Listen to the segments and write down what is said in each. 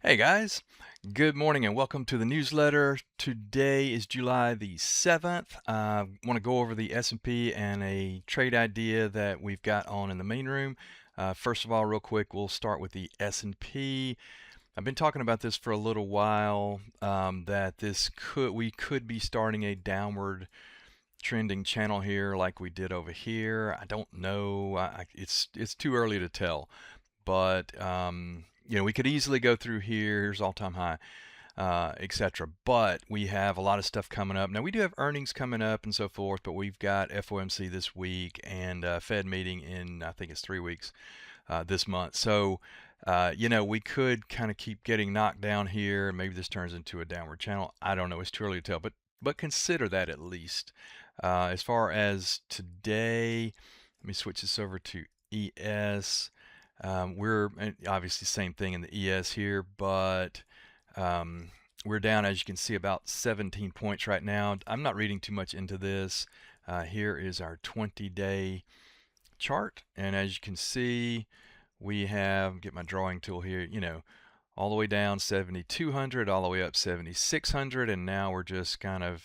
Hey guys, good morning and welcome to the newsletter. Today is July the 7th. I want to go over the S&P and a trade idea that we've got on in the main room. First of all, real quick, we'll start with the S&P. I've been talking about this for a little while, that we could be starting a downward trending channel here like we did over here. I don't know. It's too early to tell, but we could easily go through here. Here's all-time high, etc. But we have a lot of stuff coming up. Now we do have earnings coming up and so forth, but we've got FOMC this week and Fed meeting in I think it's 3 weeks this month. So we could kind of keep getting knocked down here. Maybe this turns into a downward channel. I don't know. It's too early to tell, but consider that at least. As far as today, let me switch this over to ES. We're obviously same thing in the ES here, but we're down, as you can see, about 17 points right now. I'm not reading too much into this. Here is our 20-day chart, and as you can see, we have, get my drawing tool here, all the way down 7,200, all the way up 7,600, and now we're just kind of,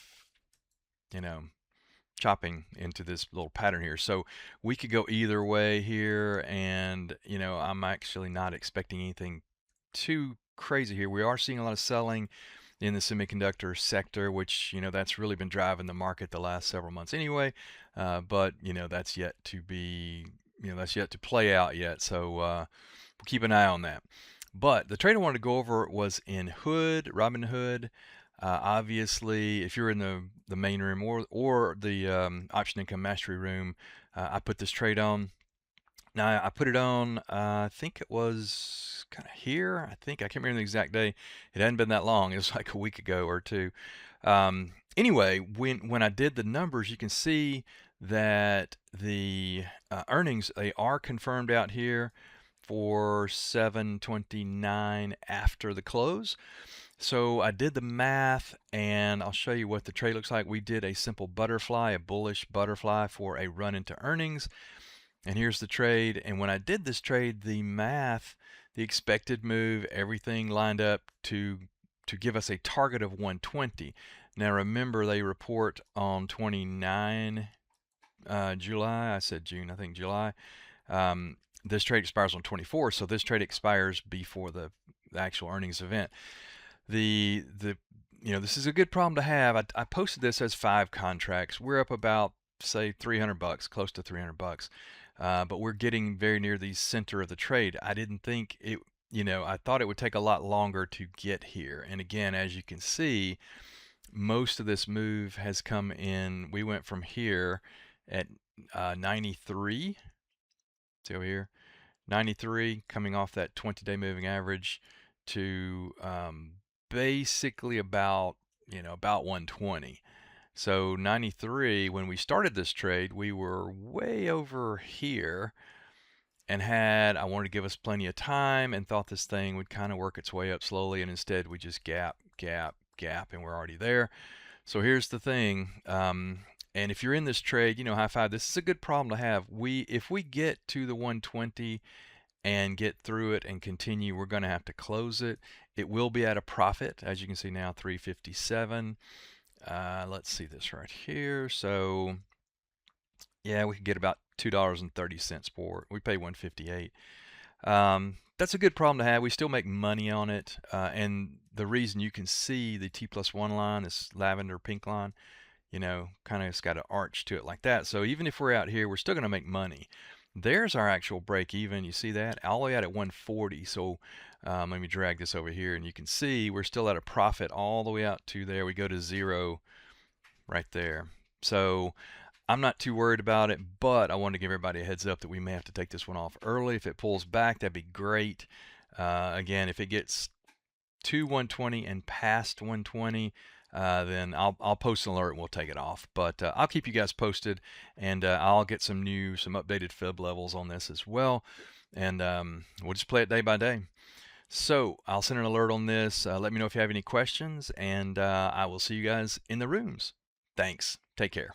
chopping into this little pattern here. So we could go either way here, and I'm actually not expecting anything too crazy here. We are seeing a lot of selling in the semiconductor sector, which that's really been driving the market the last several months anyway. But that's yet to be, that's yet to play out yet. So we'll keep an eye on that. But the trade I wanted to go over was in Robinhood. Obviously, if you're in the main room or the option income mastery room, I put this trade on. Now I put it on. I think it was kind of here. I can't remember the exact day. It hadn't been that long. It was like a week ago or two. Anyway, when I did the numbers, you can see that the earnings, they are confirmed out here for 7/29 after the close. So I did the math, and I'll show you what the trade looks like. We did a simple butterfly, a bullish butterfly for a run into earnings. And here's the trade. And when I did this trade, the math, the expected move, everything lined up to give us a target of 120. Now remember, they report on 29 July. I said June, I think July. This trade expires on 24, so this trade expires before the actual earnings event. This is a good problem to have. I posted this as 5 contracts. We're up about, say, $300, close to $300, but we're getting very near the center of the trade. I didn't think it, I thought it would take a lot longer to get here. And again, as you can see, most of this move has come in. We went from here at 93. See over here, 93, coming off that 20-day moving average to basically about 120. So 93, when we started this trade, we were way over here and I wanted to give us plenty of time and thought this thing would kind of work its way up slowly, and instead we just gap, and we're already there. So here's the thing, and if you're in this trade, high five, this is a good problem to have. If we get to the 120 and get through it and continue, we're going to have to close it. It will be at a profit, as you can see now, 357. Let's see this right here. So yeah, we could get about $2.30 for it. We pay 158. That's a good problem to have. We still make money on it, and the reason you can see the T+1 line, this lavender pink line, kind of it's got an arch to it like that. So even if we're out here, we're still going to make money. There's our actual break even. You see that? All the way out at 140. So let me drag this over here, and you can see we're still at a profit all the way out to there. We go to zero right there. So I'm not too worried about it, but I want to give everybody a heads up that we may have to take this one off early. If it pulls back, that'd be great. Again, if it gets to 120 and past 120, then I'll post an alert and we'll take it off. But I'll keep you guys posted, and I'll get some updated fib levels on this as well, and we'll just play it day by day. So I'll send an alert on this. Let me know if you have any questions, and I will see you guys in the rooms. Thanks. Take care.